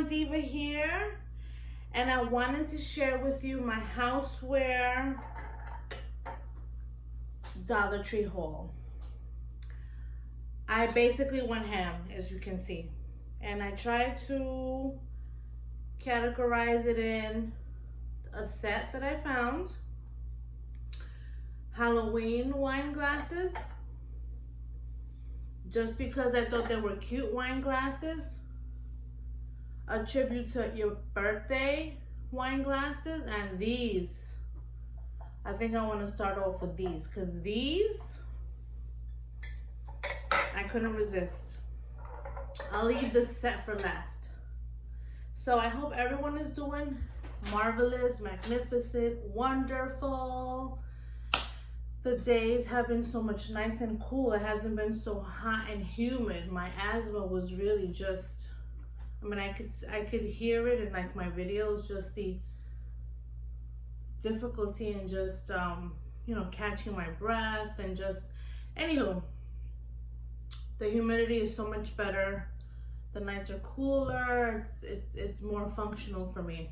everyone, Diva here, and I wanted to share with you my houseware Dollar Tree haul. I basically went ham, as you can see, and I tried to categorize it in a set that I found. Halloween wine glasses, just because I thought they were cute wine glasses. A tribute to your birthday wine glasses, and these, I think I want to start off with these, because these I couldn't resist. I'll leave this set for last. So I hope everyone is doing marvelous, magnificent, wonderful. The days have been so much nice and cool. It hasn't been so hot and humid. My asthma was really just, I mean, I could hear it in like my videos, just the difficulty in just catching my breath, and just, anywho, the humidity is so much better. The nights are cooler. It's more functional for me.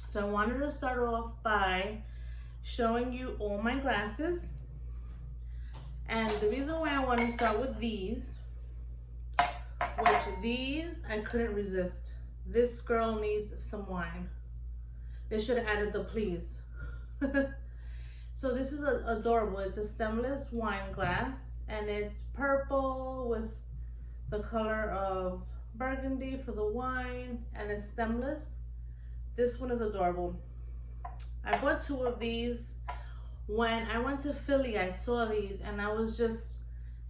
So I wanted to start off by showing you all my glasses. And the reason why I want to start with these, which these I couldn't resist. This girl needs some wine. They should have added the please. So this is adorable. It's a stemless wine glass, and it's purple with the color of burgundy for the wine, and it's stemless. This one is adorable. I bought 2 of these. When I went to Philly, I saw these and I was just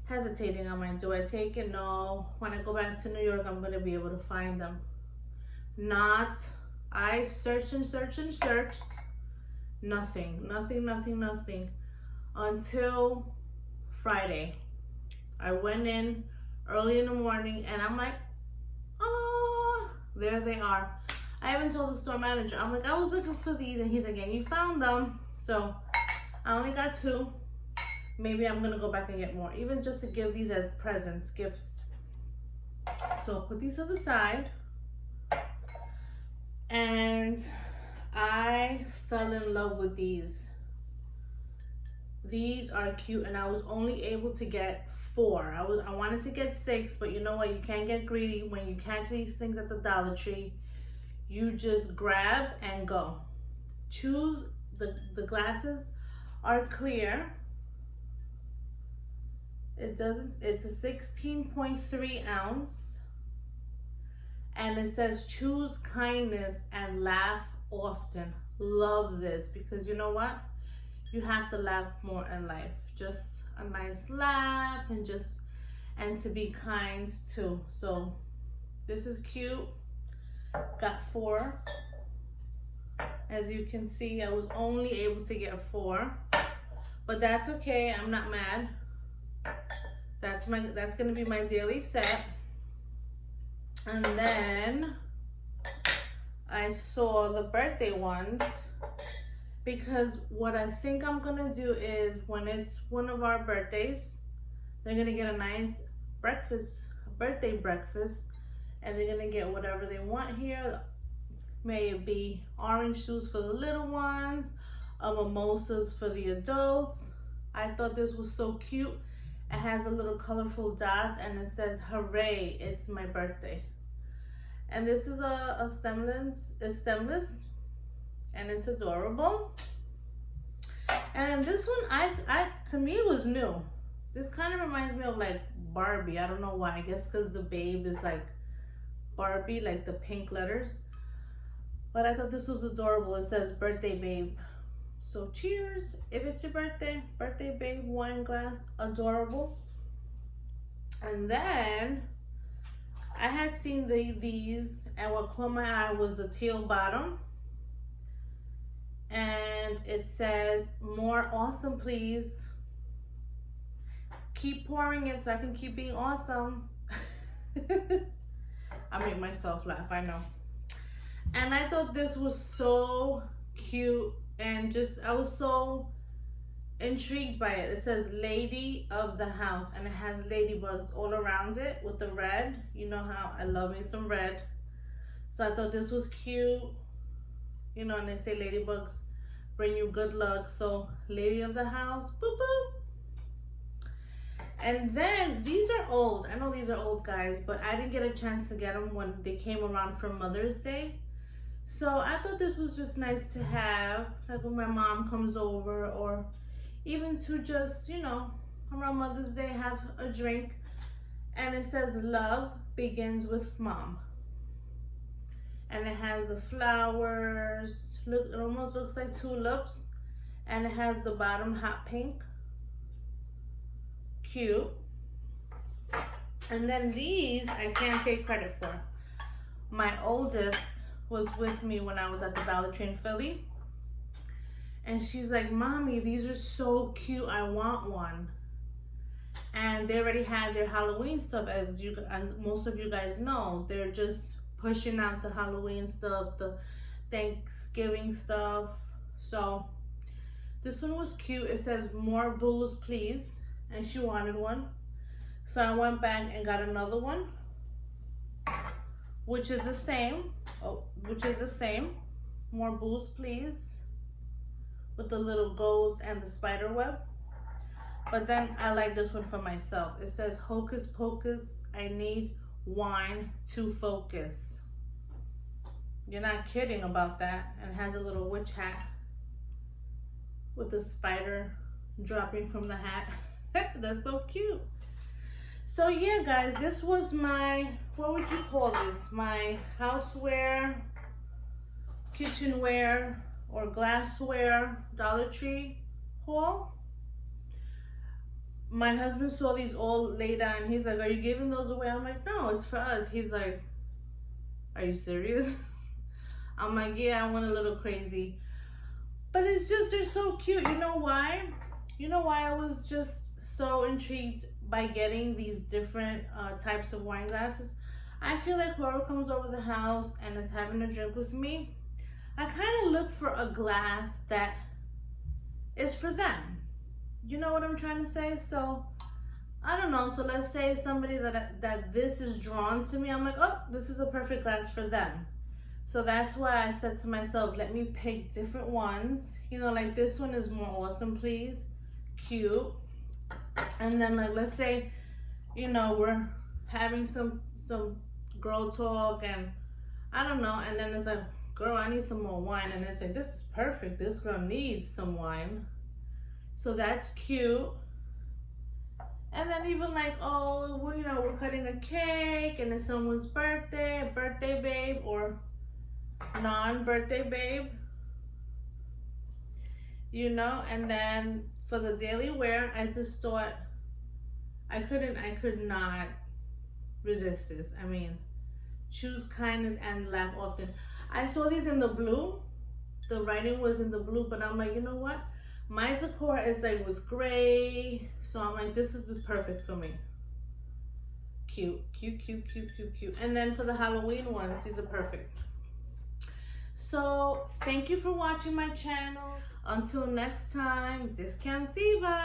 hesitating. I'm like, do I take it? No. When I go back to New York, I'm going to be able to find them. Not. I searched and searched and searched. Nothing. Until Friday. I went in early in the morning and I'm like, oh, there they are. I even told the store manager, I'm like, I was looking for these, and he's like, and you found them. So I only got 2. Maybe I'm gonna go back and get more, even just to give these as presents, gifts. So put these to the side. And I fell in love with these. These are cute, and I was only able to get 4. I wanted to get 6, but you know what? You can't get greedy. When you catch these things at the Dollar Tree, you just grab and go. Choose the glasses are clear. It's a 16.3 ounce, and it says choose kindness and laugh often. Love this, because you know what? You have to laugh more in life. Just a nice laugh, and to be kind too. So this is cute. Got 4. As you can see, I was only able to get 4, but that's okay. I'm not mad. That's gonna be my daily set. And then I saw the birthday ones, because what I think I'm gonna do is, when it's one of our birthdays, they're gonna get a nice breakfast, birthday breakfast, and they're gonna get whatever they want here. May it be orange juice for the little ones, mimosas for the adults. I thought this was so cute. It has a little colorful dots, and it says, hooray, it's my birthday. And this is a stemless, and it's adorable. And this one, to me, it was new. This kind of reminds me of like Barbie. I don't know why. I guess because the babe is like Barbie, like the pink letters. But I thought this was adorable. It says birthday babe. So cheers. If it's your birthday babe wine glass. Adorable. And then I had seen these, and what caught my eye was the teal bottom. And it says, more awesome please. Keep pouring it so I can keep being awesome. I make myself laugh, I know. And I thought this was so cute, and I was so intrigued by it. It says lady of the house, and it has ladybugs all around it with the red. You know how I love me some red. So I thought this was cute. You know, and they say ladybugs bring you good luck. So lady of the house, boop boop. And then these are old. I know these are old, guys, but I didn't get a chance to get them when they came around for Mother's Day. So I thought this was just nice to have, like when my mom comes over, or even to just, you know, around Mother's Day, have a drink. And it says love begins with mom. And it has the flowers. Look, it almost looks like tulips. And it has the bottom hot pink. Cute. And then these I can't take credit for. My oldest was with me when I was at the Dollar Tree in Philly, and she's like, "Mommy, these are so cute, I want one." And they already had their Halloween stuff, as most of you guys know. They're just pushing out the Halloween stuff, the Thanksgiving stuff. So this one was cute. It says more booze please, and she wanted one. So I went back and got another one, which is the same. More booze please, with the little ghost and the spider web. But then I like this one for myself. It says hocus pocus, I need wine to focus. You're not kidding about that. And it has a little witch hat with the spider dropping from the hat. That's so cute. So yeah, guys, this was my, what would you call this? My houseware, kitchenware, or glassware Dollar Tree haul. My husband saw these all laid out, and he's like, "Are you giving those away?" I'm like, "No, it's for us." He's like, "Are you serious?" I'm like, "Yeah, I went a little crazy." But it's just, they're so cute. You know why? You know why I was just so intrigued by getting these different types of wine glasses? I feel like whoever comes over the house and is having a drink with me, I kind of look for a glass that is for them. You know what I'm trying to say? So I don't know. So let's say somebody that this is drawn to me, I'm like, oh, this is a perfect glass for them. So that's why I said to myself, let me pick different ones. You know, like this one is more awesome please, cute. And then, like, let's say, you know, we're having some girl talk, and I don't know, and then it's like, girl, I need some more wine, and it's like, this is perfect, this girl needs some wine. So that's cute. And then even like, oh, well, you know, we're cutting a cake, and it's someone's birthday, birthday babe, or non-birthday babe, you know. And then for the daily wear, I just thought I could not resist this. I mean, choose kindness and laugh often. I saw these in the blue. The writing was in the blue, but I'm like, you know what? My decor is like with gray. So I'm like, this is perfect for me. Cute, cute, cute, cute, cute, cute. And then for the Halloween ones, these are perfect. So thank you for watching my channel. Until next time, Discount Diva.